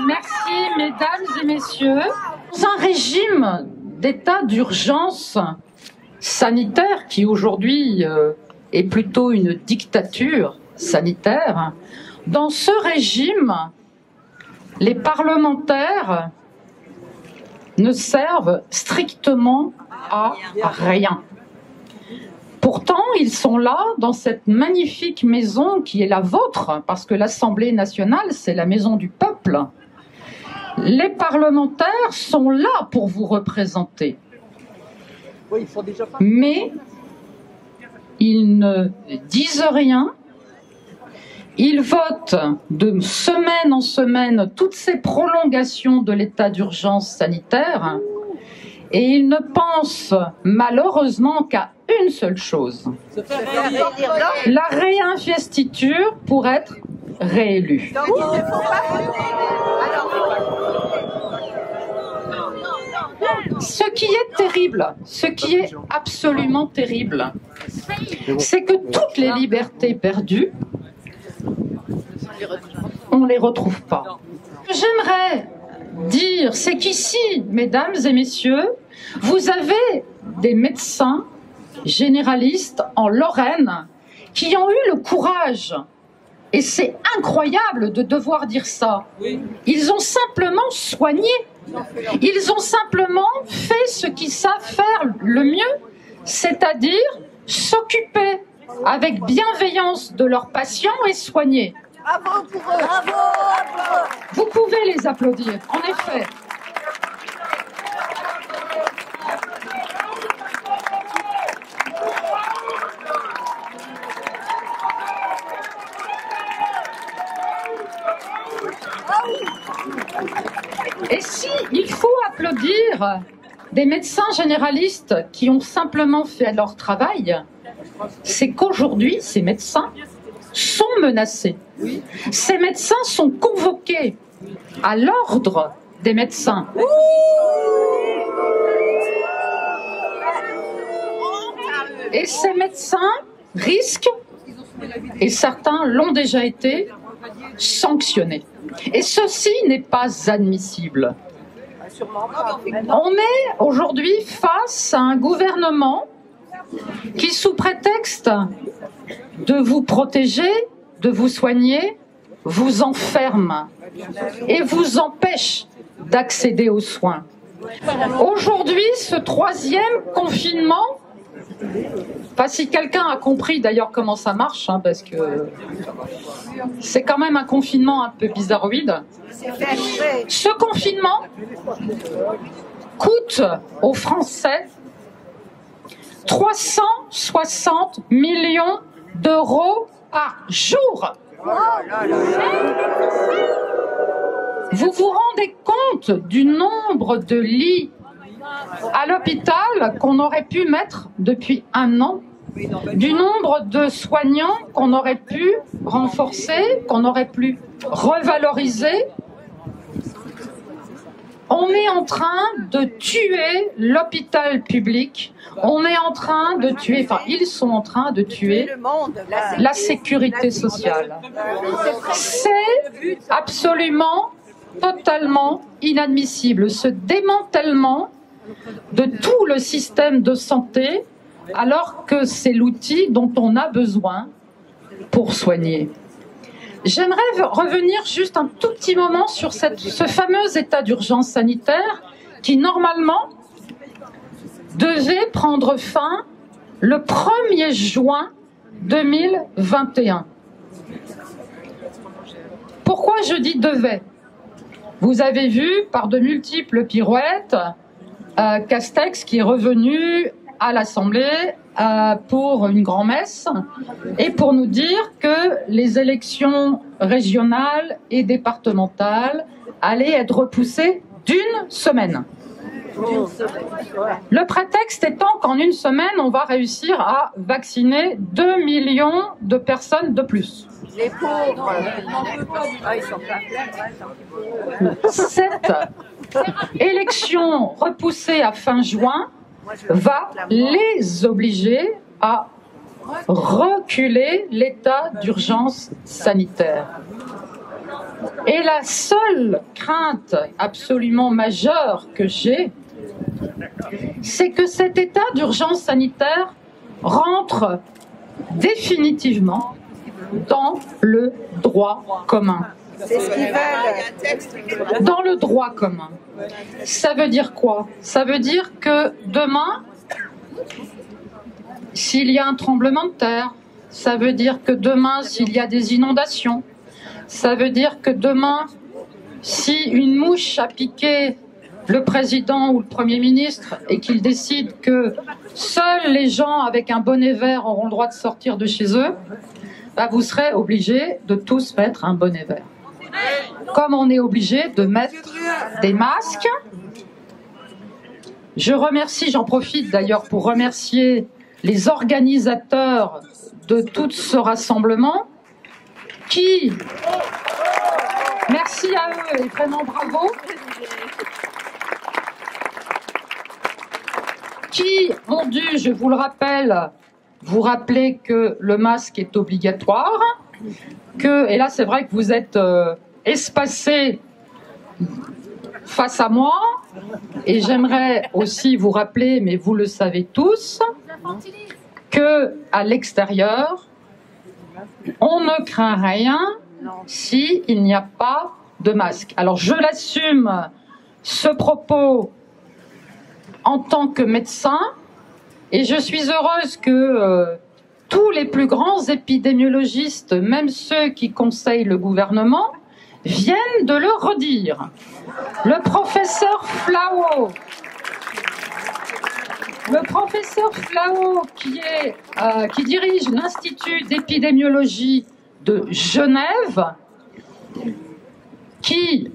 Merci, mesdames et messieurs. Dans un régime d'état d'urgence sanitaire qui aujourd'hui est plutôt une dictature sanitaire, dans ce régime, les parlementaires ne servent strictement à rien. Pourtant, ils sont là, dans cette magnifique maison qui est la vôtre, parce que l'Assemblée nationale, c'est la maison du peuple. Les parlementaires sont là pour vous représenter. Mais ils ne disent rien. Ils votent de semaine en semaine toutes ces prolongations de l'état d'urgence sanitaire et ils ne pensent malheureusement qu'à une seule chose, la réinvestiture pour être réélu. Ce qui est terrible, ce qui est absolument terrible, c'est que toutes les libertés perdues, on ne les retrouve pas. Ce que j'aimerais dire, c'est qu'ici, mesdames et messieurs, vous avez des médecins généralistes en Lorraine qui ont eu le courage, et c'est incroyable de devoir dire ça, ils ont simplement soigné, ils ont simplement fait ce qu'ils savent faire le mieux, c'est-à-dire s'occuper avec bienveillance de leurs patients et soigner. Bravo pour eux. Bravo pour eux. Vous pouvez les applaudir, en effet. Et si il faut applaudir des médecins généralistes qui ont simplement fait leur travail, c'est qu'aujourd'hui, ces médecins sont menacés. Ces médecins sont convoqués à l'ordre des médecins. Et ces médecins risquent, et certains l'ont déjà été, sanctionnés. Et ceci n'est pas admissible. On est aujourd'hui face à un gouvernement qui, sous prétexte de vous protéger, de vous soigner, vous enferme et vous empêche d'accéder aux soins. Aujourd'hui, ce troisième confinement, pas si quelqu'un a compris d'ailleurs comment ça marche, parce que c'est quand même un confinement un peu bizarroïde. Ce confinement coûte aux Français 360 millions d'euros par jour. Vous vous rendez compte du nombre de lits à l'hôpital qu'on aurait pu mettre depuis un an, du nombre de soignants qu'on aurait pu renforcer, qu'on aurait pu revaloriser. On est en train de tuer l'hôpital public, on est en train de tuer, enfin ils sont en train de tuer la sécurité sociale. C'est absolument, totalement inadmissible, ce démantèlement de tout le système de santé, alors que c'est l'outil dont on a besoin pour soigner. J'aimerais revenir juste un tout petit moment sur ce fameux état d'urgence sanitaire qui, normalement, devait prendre fin le 1er juin 2021. Pourquoi je dis devait ? Vous avez vu, par de multiples pirouettes, Castex qui est revenu à l'Assemblée pour une grand-messe et pour nous dire que les élections régionales et départementales allaient être repoussées d'une semaine. Le prétexte étant qu'en une semaine, on va réussir à vacciner 2 millions de personnes de plus. Les pauvres. Cette élection repoussée à fin juin va les obliger à reculer l'état d'urgence sanitaire. Et la seule crainte absolument majeure que j'ai, c'est que cet état d'urgence sanitaire rentre définitivement dans le droit commun. C'est ce qu'ils veulent. Dans le droit commun. Ça veut dire quoi? Ça veut dire que demain, s'il y a un tremblement de terre, ça veut dire que demain, s'il y a des inondations, ça veut dire que demain, si une mouche a piqué le président ou le Premier ministre et qu'il décide que seuls les gens avec un bonnet vert auront le droit de sortir de chez eux, bah vous serez obligés de tous mettre un bonnet vert. Comme on est obligé de mettre des masques. Je remercie, j'en profite d'ailleurs pour remercier les organisateurs de tout ce rassemblement qui, merci à eux et vraiment bravo, qui ont dû, je vous le rappelle, vous rappeler que le masque est obligatoire, et là c'est vrai que vous êtes espacés face à moi, et j'aimerais aussi vous rappeler, mais vous le savez tous, que à l'extérieur, on ne craint rien s'il n'y a pas de masque. Alors je l'assume, ce propos, en tant que médecin, et je suis heureuse que tous les plus grands épidémiologistes, même ceux qui conseillent le gouvernement, viennent de le redire. Le professeur Flao, qui dirige l'Institut d'épidémiologie de Genève, qui,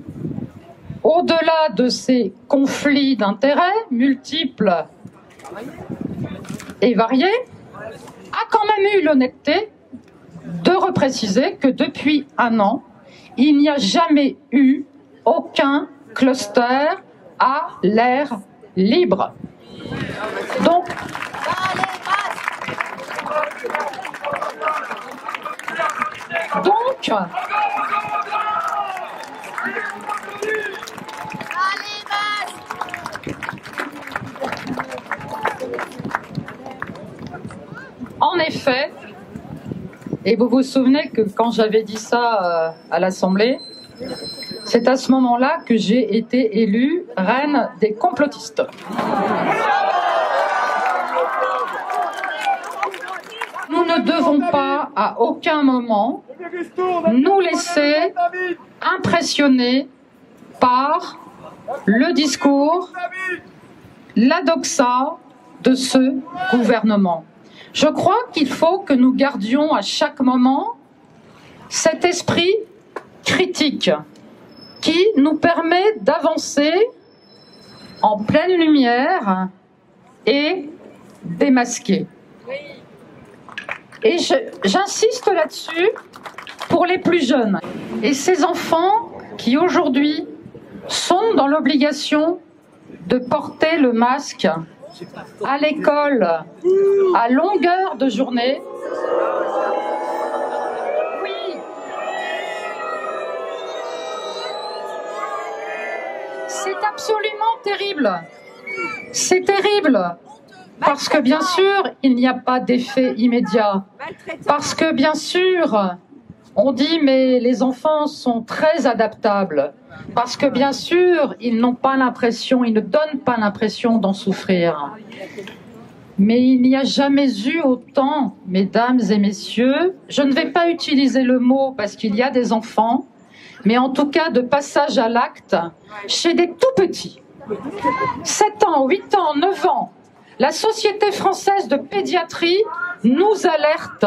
au-delà de ces conflits d'intérêts multiples et variés, a quand même eu l'honnêteté de repréciser que depuis 1 an, il n'y a jamais eu aucun cluster à l'air libre. Donc, en effet, et vous vous souvenez que quand j'avais dit ça à l'Assemblée, c'est à ce moment-là que j'ai été élue reine des complotistes. Nous ne devons pas, à aucun moment, nous laisser impressionner par le discours, la doxa de ce gouvernement. Je crois qu'il faut que nous gardions à chaque moment cet esprit critique qui nous permet d'avancer en pleine lumière et démasquer. Et j'insiste là-dessus pour les plus jeunes. Et ces enfants qui aujourd'hui sont dans l'obligation de porter le masque à l'école à longueur de journée. Oui. C'est absolument terrible. C'est terrible. Parce que bien sûr, il n'y a pas d'effet immédiat. Parce que bien sûr, on dit mais les enfants sont très adaptables. Parce que bien sûr, ils n'ont pas l'impression, ils ne donnent pas l'impression d'en souffrir. Mais il n'y a jamais eu autant, mesdames et messieurs, je ne vais pas utiliser le mot parce qu'il y a des enfants, mais en tout cas de passage à l'acte chez des tout petits. 7 ans, 8 ans, 9 ans. La Société française de pédiatrie nous alerte.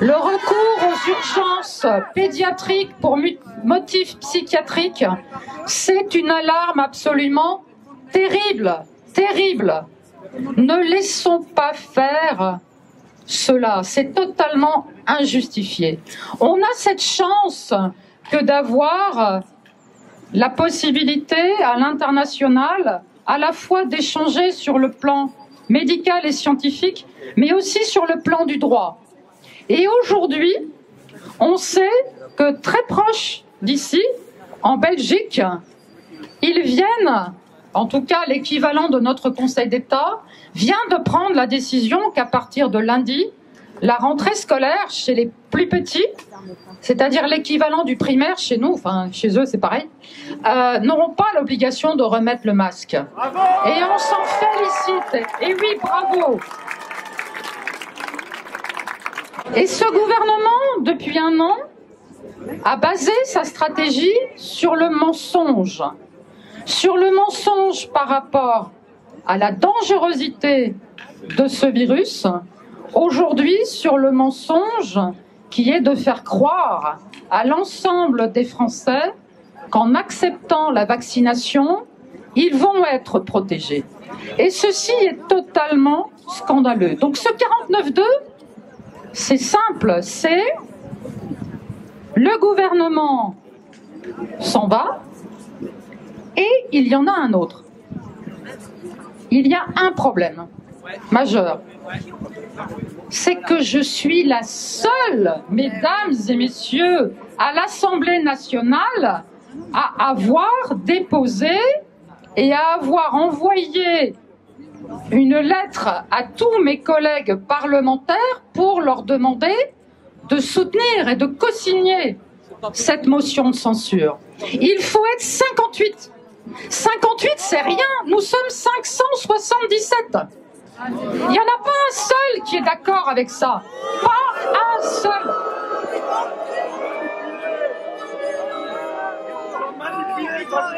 Le recours aux urgences pédiatriques pour motifs psychiatriques, c'est une alarme absolument terrible, terrible. Ne laissons pas faire cela, c'est totalement injustifié. On a cette chance que d'avoir la possibilité à l'international à la fois d'échanger sur le plan médical et scientifique, mais aussi sur le plan du droit. Et aujourd'hui, on sait que très proche d'ici, en Belgique, ils viennent, en tout cas l'équivalent de notre Conseil d'État, vient de prendre la décision qu'à partir de lundi, la rentrée scolaire chez les plus petits, c'est-à-dire l'équivalent du primaire chez nous, enfin chez eux c'est pareil, n'auront pas l'obligation de remettre le masque. Et on s'en félicite. Et oui, bravo. Et ce gouvernement, depuis un an, a basé sa stratégie sur le mensonge. Sur le mensonge par rapport à la dangerosité de ce virus, aujourd'hui sur le mensonge qui est de faire croire à l'ensemble des Français qu'en acceptant la vaccination, ils vont être protégés. Et ceci est totalement scandaleux. Donc ce 49.2, c'est simple, c'est le gouvernement s'en va et il y en a un autre. Il y a un problème majeur. C'est que je suis la seule, mesdames et messieurs, à l'Assemblée nationale à avoir déposé et à avoir envoyé une lettre à tous mes collègues parlementaires pour leur demander de soutenir et de co-signer cette motion de censure. Il faut être 58. 58, c'est rien. Nous sommes 577. Il n'y en a pas un seul qui est d'accord avec ça. Pas un seul.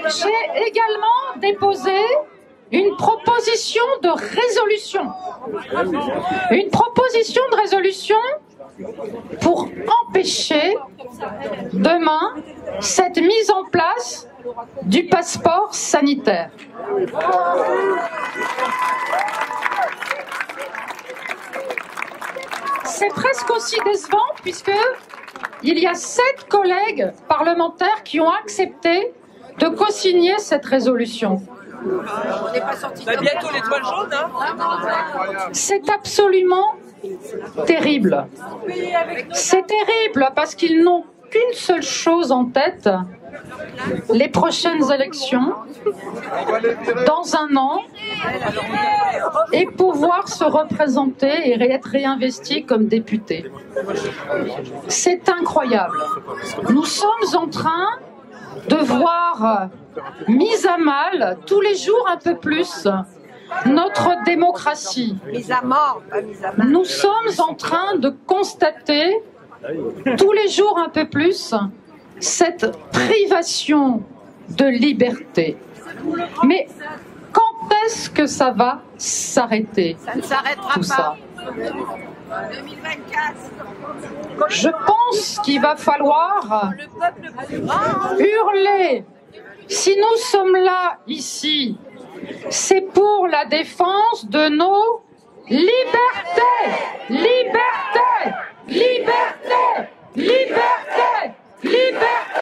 J'ai également déposé une proposition de résolution. Une proposition de résolution pour empêcher demain cette mise en place du passeport sanitaire. C'est presque aussi décevant puisque il y a 7 collègues parlementaires qui ont accepté de co-signer cette résolution. Bientôt l'étoile jaune, hein. C'est absolument terrible. C'est terrible parce qu'ils n'ont qu'une seule chose en tête, les prochaines élections, dans un an, et pouvoir se représenter et être réinvestis comme députés. C'est incroyable. Nous sommes en train de voir mise à mal, tous les jours un peu plus, notre démocratie. Mise à mort, pas mise à mal. Nous sommes en train de constater, tous les jours un peu plus, cette privation de liberté. Mais quand est-ce que ça va s'arrêter? Ça ne s'arrêtera tout ça. pas. 2024. Je pense qu'il va falloir Le peuple plus grand. hurler. Si nous sommes là, ici, c'est pour la défense de nos libertés. Liberté, liberté, liberté, liberté.